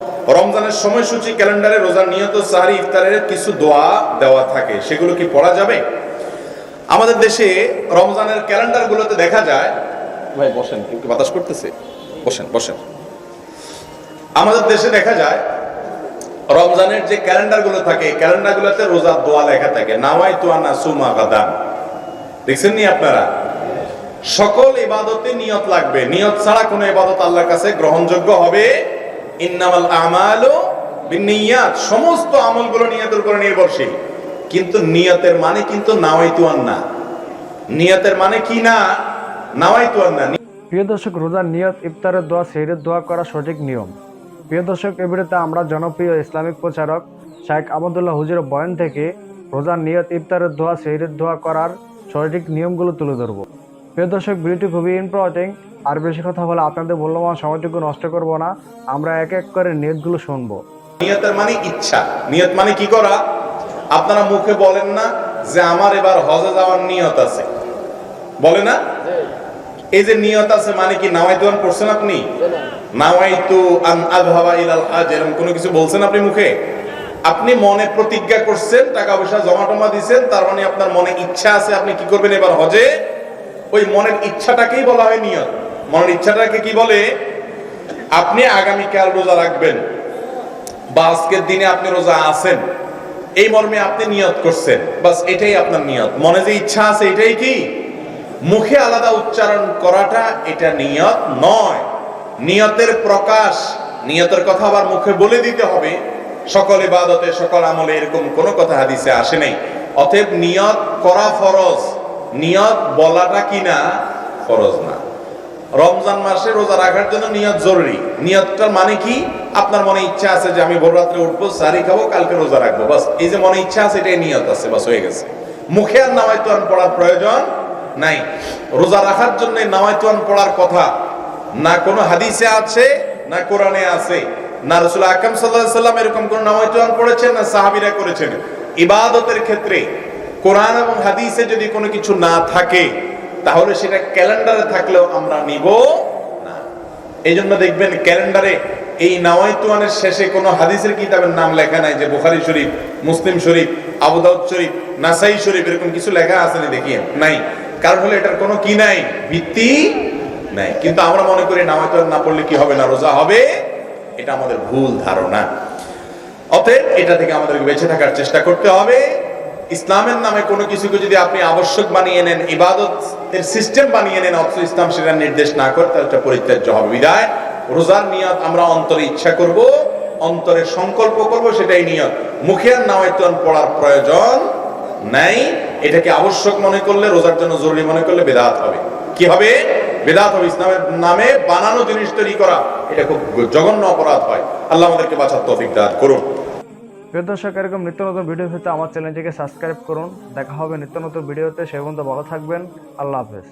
রমজানের সময়সূচি ক্যালেন্ডারে রোজার নিয়ত সাহরি ইফতারের কিছু দোয়া দেওয়া থাকে, সেগুলো কি পড়া যাবে? আমাদের দেশে রমজানের ক্যালেন্ডারগুলোতে দেখা যায়, ভাই বসেন, একটু বাতাস করতেছে, বসেন বসেন। আমাদের দেশে দেখা যায় রমজানের যে ক্যালেন্ডারগুলো থাকে, ক্যালেন্ডারগুলোতে রোজার দোয়া লেখা থাকে, নাওয়াইতু আন আসুমা গাদান। দেখছেন নি আপনারা? সকল ইবাদতে নিয়ত লাগবে, নিয়ত ছাড়া কোনো ইবাদত আল্লাহর কাছে গ্রহণযোগ্য হবে। ইন্নামাল আমালু বিন্নিয়াত, সমস্ত আমলগুলো নিয়তের উপর নির্ভরশীল। কিন্তু নিয়তের মানে কিন্তু নাওয়াইতু আন না, নিয়তের মানে কি না, নাওয়াইতু আন না। প্রিয় দর্শক, রোজার নিয়ত, ইফতারের দোয়া, সেহরির দোয়া করা সঠিক নিয়ম। প্রিয় দর্শক, এই ভিডিওতে আমরা জনপ্রিয় ইসলামিক প্রচারক শাইখ আহমদুল্লাহ হুজুরের বয়ান থেকে রোজার নিয়ত, ইফতারের দোয়া, সেহরির দোয়া করার সঠিক নিয়মগুলো তুলে ধরবো। প্রিয় দর্শক, ভিডিওটি খুবই ইম্পর্টেন্ট। আর বেশি কথা বলে আপনাদের মূল্যবান সময়টুকু নষ্ট করব না, আমরা এক এক করে নিয়তগুলো শুনবো। নিয়তের মানে ইচ্ছা, নিয়ত মানে কি করা? আপনারা মুখে বলেন না যে আমার এবার হজে যাওয়ার নিয়ত আছে, বলে না? এই যে নিয়ত আছে মানে কি নাওয়াইতু আন পড়ছেন আপনি? নাওয়াইতু আন আযহাবা ইলাল হজ, এরকম কোনো কিছু বলছেন আপনি মুখে? আপনি মনে প্রতিজ্ঞা করছেন, টাকা পয়সা জমা টমা দিয়েছেন, তার মানে আপনার মনে ইচ্ছা আছে আপনি কি করবেন এবার হজে। ওই মনের ইচ্ছাটাকেই বলা হয় নিয়ত। মনের ইচ্ছাটাকে কি বলে? আপনি আগামীকাল রোজা রাখবেন বা আজকের দিনে আপনি রোজা আছেন, এই মর্মে আপনি নিয়ত করছেন, বাস এটাই আপনার নিয়ত। মনে যে ইচ্ছা আছে এটাই কি? মুখে আলাদা উচ্চারণ করাটা এটা নিয়ত নয়। নিয়তের প্রকাশ, নিয়তের কথা আবার মুখে বলে দিতে হবে। সকল ইবাদতে, সকল আমলে এরকম কোনো কথা হাদিসে আসে নাই। অতএব নিয়ত করা ফরজ, নিয়ত বলাটা কি না ফরজ না। রমজান মাসে রোজা রাখার জন্য নিয়ত জরুরি। নিয়তটার মানে কি? আপনার মনে ইচ্ছা আছে যে আমি ভোর রাত্রে উঠবো, সারি খাবো, কালকে রোজা রাখবো, বাস এই যে মনে ইচ্ছা আছে এটাই নিয়ত আছে, বাস হয়ে গেছে। মুখে আর নাওয়াইতু আন পড়ার প্রয়োজন নাই। রোজা রাখার জন্য নাওয়াইতু আন পড়ার কথা না কোনো হাদিসে আছে, না কোরআনে আছে, না রাসূল আকরাম সাল্লাল্লাহু আলাইহি সাল্লাম এরকম কোন নাওয়াইতু আন পড়েছেন, না সাহাবীরা করেছেন। ইবাদতের ক্ষেত্রে কোরআন এবং হাদিসে যদি কোনো কিছু না থাকে তাহলে সেটা ক্যালেন্ডারে থাকলেও আমরা নিব না। এই জন্য দেখবেন ক্যালেন্ডারে এই নাওয়াইতু আনের শেষে কোনো হাদিসের কিতাবের নাম লেখা নাই যে বুখারী শরীফ, মুসলিম শরীফ, আবু দাউদ শরীফ, নাসাই শরীফ, এরকম কিছু লেখা আছে না? দেখিয়ে নাই। কারণ হলো এটার কোনো কি নাই, ভিত্তি নাই। কিন্তু আমরা মনে করি নাওয়াইতু আন না পড়লে কি হবে না, রোজা হবে। এটা আমাদের ভুল ধারণা। অতএব এটা থেকে আমাদেরকে বেঁচে থাকার চেষ্টা করতে হবে। ইসলামের নামে কোনো কিছুকে যদি আপনি আবশ্যক বানিয়ে নেন, ইবাদতের সিস্টেম বানিয়ে নেন, অথচ ইসলাম সেটা নির্দেশ না করে, তাহলে এটা পরিত্যাজ্য হবে। বিদায় রোজার নিয়ত আমরা অন্তরে ইচ্ছা করব, অন্তরে সংকল্প করব, সেটাই নিয়ত। মুখে আর নাওয়াইতু আন পড়ার প্রয়োজন নাই। এটাকে আবশ্যক মনে করলে, রোজার জন্য জরুরি মনে করলে বেদাত হবে। কি হবে? বেদাত হবে। ইসলামের নামে বানানো জিনিস তৈরি করা, এটা খুব জঘন্য অপরাধ হয়। আল্লাহ আমাদেরকে বাঁচার তৌফিক দান করুন। প্রিয় দর্শক, এরকম নিত্য নতুন ভিডিও পেতে আমার চ্যানেলটিকে সাবস্ক্রাইব করুন। দেখা হবে নিত্য নতুন ভিডিওতে। সে পর্যন্ত ভালো থাকবেন। আল্লাহ হাফেজ।